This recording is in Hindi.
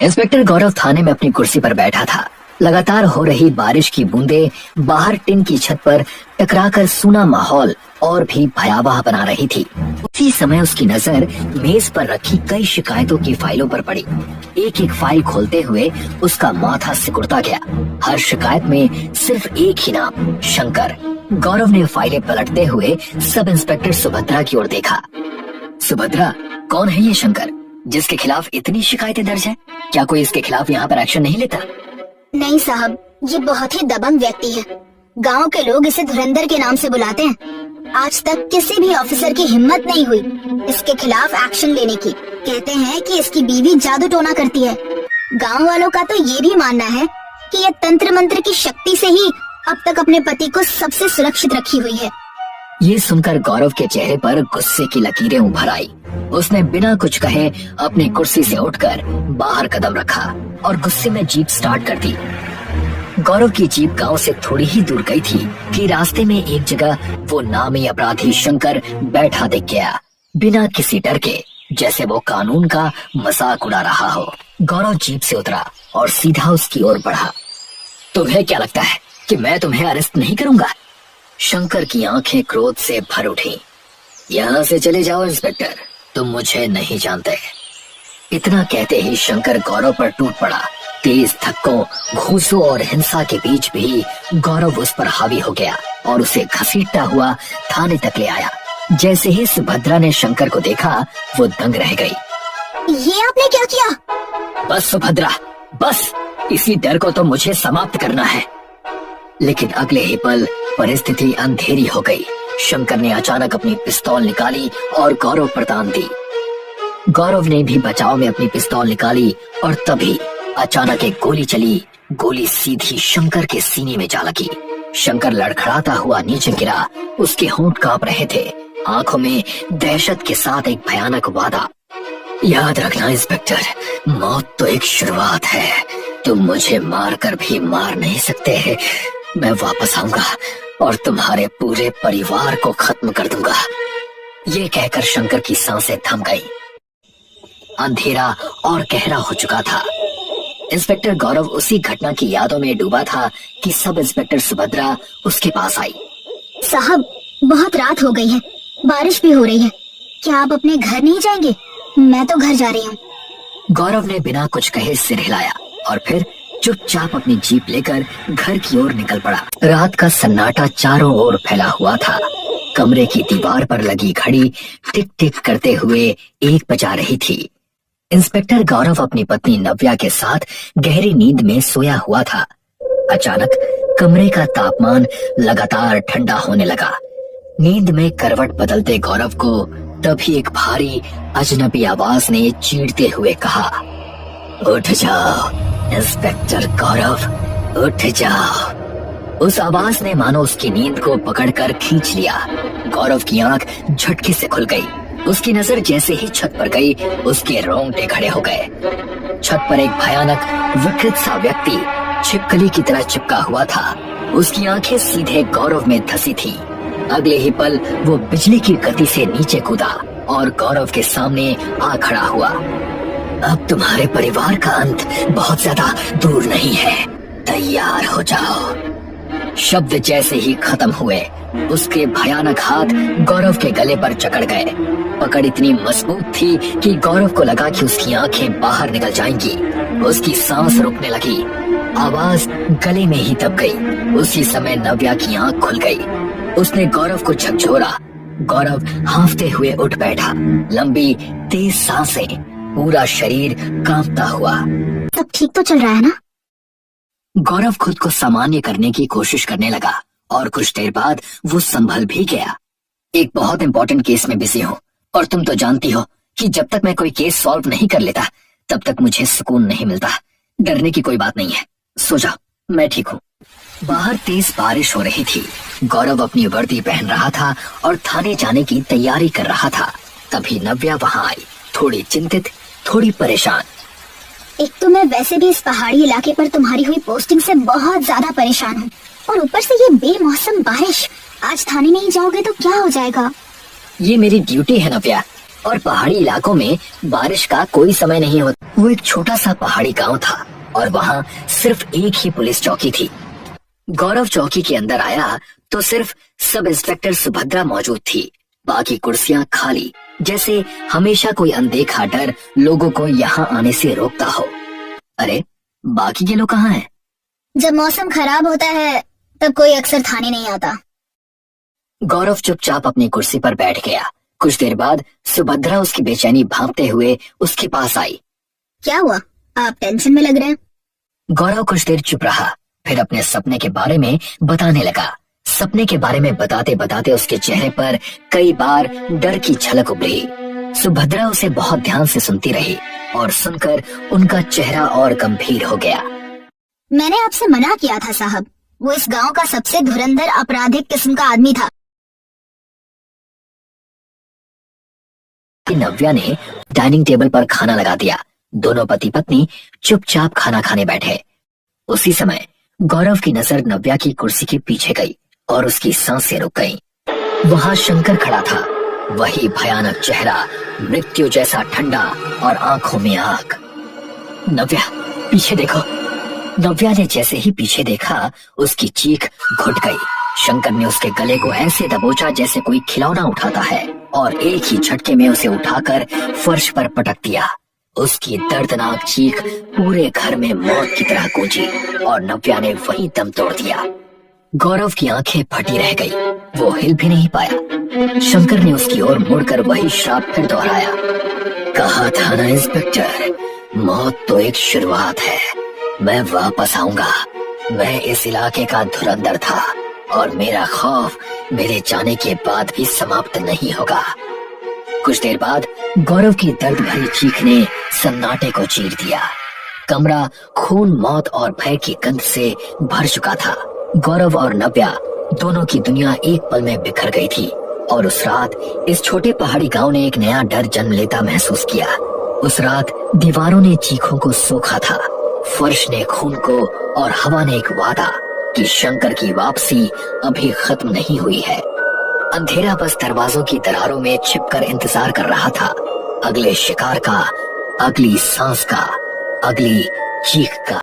इंस्पेक्टर गौरव थाने में अपनी कुर्सी पर बैठा था। लगातार हो रही बारिश की बूंदें बाहर टिन की छत पर टकराकर सूना माहौल और भी भयावह बना रही थी। उसी समय उसकी नजर मेज पर रखी कई शिकायतों की फाइलों पर पड़ी। एक एक फाइल खोलते हुए उसका माथा सिकुड़ता गया। हर शिकायत में सिर्फ एक ही नाम, शंकर। गौरव ने फाइलें पलटते हुए सब इंस्पेक्टर सुभद्रा की ओर देखा। सुभद्रा, कौन है ये शंकर जिसके खिलाफ इतनी शिकायतें दर्ज है? क्या कोई इसके खिलाफ यहाँ पर एक्शन नहीं लेता? नहीं साहब, ये बहुत ही दबंग व्यक्ति है। गांव के लोग इसे धुरंधर के नाम से बुलाते हैं। आज तक किसी भी ऑफिसर की हिम्मत नहीं हुई इसके खिलाफ एक्शन लेने की। कहते हैं कि इसकी बीवी जादू टोना करती है। गांव वालों का तो ये भी मानना है कि ये तंत्र मंत्र की शक्ति से ही अब तक अपने पति को सबसे सुरक्षित रखी हुई है। ये सुनकर गौरव के चेहरे पर गुस्से की लकीरें उभर आई। उसने बिना कुछ कहे अपनी कुर्सी से उठकर बाहर कदम रखा और गुस्से में जीप स्टार्ट कर दी। गौरव की जीप गांव से थोड़ी ही दूर गई थी कि रास्ते में एक जगह वो नामी अपराधी शंकर बैठा दिख गया, बिना किसी डर के, जैसे वो कानून का मजाक उड़ा रहा हो। गौरव जीप से उतरा और सीधा उसकी ओर बढ़ा। तुम्हें क्या लगता है कि मैं तुम्हें अरेस्ट नहीं करूंगा? शंकर की आंखें क्रोध से भर उठी। यहाँ से चले जाओ इंस्पेक्टर, तुम मुझे नहीं जानते। इतना कहते ही शंकर गौरव पर टूट पड़ा। तेज धक्कों, घूसों और हिंसा के बीच भी गौरव उस पर हावी हो गया और उसे घसीटता हुआ थाने तक ले आया। जैसे ही सुभद्रा ने शंकर को देखा, वो दंग रह गई। ये आपने क्या किया? बस सुभद्रा, बस, इसी डर को तो मुझे समाप्त करना है। लेकिन अगले ही पल परिस्थिति अंधेरी हो गई। शंकर ने अचानक अपनी पिस्तौल निकाली और गौरव पर तान दी। गौरव ने भी बचाव में अपनी पिस्तौल निकाली और तभी अचानक एक गोली चली। गोली सीधी शंकर के सीने में जा लगी। शंकर लड़खड़ाता हुआ नीचे गिरा। उसके होंठ कांप रहे थे, आंखों में दहशत के साथ एक भयानक वादा। याद रखना इंस्पेक्टर, मौत तो एक शुरुआत है। तुम मुझे मार कर भी मार नहीं सकते। मैं वापस आऊंगा और तुम्हारे पूरे परिवार को खत्म कर दूंगा। ये कहकर शंकर की सांसें थम गई। अंधेरा और गहरा हो चुका था। इंस्पेक्टर गौरव उसी घटना की यादों में डूबा था कि सब इंस्पेक्टर सुभद्रा उसके पास आई। साहब, बहुत रात हो गई है, बारिश भी हो रही है। क्या आप अपने घर नहीं जाएंगे? मैं तो घर जा रही हूँ। गौरव ने बिना कुछ कहे सिर हिलाया और फिर चुपचाप अपनी जीप लेकर घर की ओर निकल पड़ा। रात का सन्नाटा चारों ओर फैला हुआ था। कमरे की दीवार पर लगी घड़ी टिक टिक करते हुए 1 बजा रही थी। इंस्पेक्टर गौरव अपनी पत्नी नव्या के साथ गहरी नींद में सोया हुआ था। अचानक कमरे का तापमान लगातार ठंडा होने लगा। नींद में करवट बदलते गौरव को तभी एक भारी अजनबी आवाज ने चीढ़ते हुए कहा, उठ जाओ इंस्पेक्टर गौरव, उठ जाओ। उस आवाज ने मानो उसकी नींद को पकड़कर खींच लिया। गौरव की आंख झटके से खुल गई। उसकी नजर जैसे ही छत पर गई, उसके रोंगटे खड़े हो गए। छत पर एक भयानक विकृत सा व्यक्ति छिपकली की तरह चिपका हुआ था। उसकी आंखें सीधे गौरव में धसी थी। अगले ही पल वो बिजली की गति से नीचे कूदा और गौरव के सामने आ खड़ा हुआ। अब तुम्हारे परिवार का अंत बहुत ज्यादा दूर नहीं है, तैयार हो जाओ। शब्द जैसे ही खत्म हुए, उसके भयानक हाथ गौरव के गले पर जकड़ गए। पकड़ इतनी मजबूत थी कि गौरव को लगा कि उसकी आंखें बाहर निकल जाएंगी। उसकी सांस रुकने लगी, आवाज गले में ही दब गई। उसी समय नव्या की आंख खुल गई। उसने गौरव को झकझोरा। गौरव हांफते हुए उठ बैठा। लंबी तेज सांसें, पूरा शरीर कांपता हुआ। सब ठीक तो चल रहा है ना? गौरव खुद को सामान्य करने की कोशिश करने लगा और कुछ देर बाद वो संभल भी गया। एक बहुत इंपॉर्टेंट केस में बिजी हूँ और तुम तो जानती हो कि जब तक मैं कोई केस सॉल्व नहीं कर लेता तब तक मुझे सुकून नहीं मिलता। डरने की कोई बात नहीं है, सो जाओ, मैं ठीक हूँ। बाहर तेज बारिश हो रही थी। गौरव अपनी वर्दी पहन रहा था और थाने जाने की तैयारी कर रहा था। तभी नव्या वहाँ आई, थोड़ी चिंतित, थोड़ी परेशान। एक तो मैं वैसे भी इस पहाड़ी इलाके पर तुम्हारी हुई पोस्टिंग से बहुत ज्यादा परेशान हूँ और ऊपर से ये बेमौसम बारिश। आज थाने नहीं जाओगे तो क्या हो जाएगा? ये मेरी ड्यूटी है नव्या, और पहाड़ी इलाकों में बारिश का कोई समय नहीं होता। वो एक छोटा सा पहाड़ी गांव था और वहाँ सिर्फ एक ही पुलिस चौकी थी। गौरव चौकी के अंदर आया तो सिर्फ सब इंस्पेक्टर सुभद्रा मौजूद थी। बाकी कुर्सियां खाली, जैसे हमेशा कोई अनदेखा डर लोगों को यहाँ आने से रोकता हो। अरे बाकी के लोग कहाँ हैं? जब मौसम खराब होता है तब कोई अक्सर थाने नहीं आता। गौरव चुपचाप अपनी कुर्सी पर बैठ गया। कुछ देर बाद सुभद्रा उसकी बेचैनी भांपते हुए उसके पास आई। क्या हुआ, आप टेंशन में लग रहे हैं? गौरव कुछ देर चुप रहा, फिर अपने सपने के बारे में बताने लगा। सपने के बारे में बताते बताते उसके चेहरे पर कई बार डर की झलक उभरी। सुभद्रा उसे बहुत ध्यान से सुनती रही और सुनकर उनका चेहरा और गंभीर हो गया। मैंने आपसे मना किया था साहब, वो इस गांव का सबसे धुरंधर आपराधिक किस्म का आदमी था। नव्या ने डाइनिंग टेबल पर खाना लगा दिया। दोनों पति पत्नी चुपचाप खाना खाने बैठे। उसी समय गौरव की नजर नव्या की कुर्सी के पीछे गई और उसकी सांसें रुक गईं। वहां शंकर खड़ा था, वही भयानक चेहरा, मृत्यु जैसा ठंडा और आंखों में आग। नव्या पीछे देखो। नव्या ने जैसे ही पीछे देखा उसकी चीख घुट गई। शंकर ने उसके गले को ऐसे दबोचा जैसे कोई खिलौना उठाता है और एक ही झटके में उसे उठाकर फर्श पर पटक दिया। उसकी दर्दनाक चीख पूरे घर में मौत की तरह गूंजी और नव्या ने वहीं दम तोड़ दिया। गौरव की आंखें फटी रह गई, वो हिल भी नहीं पाया। शंकर ने उसकी ओर मुड़कर वही श्राप फिर दोहराया। कहा था ना इंस्पेक्टर, मौत तो एक शुरुआत है। मैं वापस आऊंगा। मैं इस इलाके का धुरंधर था और मेरा खौफ मेरे जाने के बाद भी समाप्त नहीं होगा। कुछ देर बाद गौरव की दर्द भरी चीख ने सन्नाटे को चीर दिया। कमरा खून, मौत और भय की गंध से भर चुका था। गौरव और नव्या दोनों की दुनिया एक पल में बिखर गई थी और उस रात इस छोटे पहाड़ी गांव ने एक नया डर जन्म लेता महसूस किया। उस रात दीवारों ने चीखों को सोखा था, फर्श ने खून को और हवा ने एक वादा कि शंकर की वापसी अभी खत्म नहीं हुई है। अंधेरा बस दरवाजों की दरारों में छिपकर इंतजार कर रहा था, अगले शिकार का, अगली सांस का, अगली चीख का।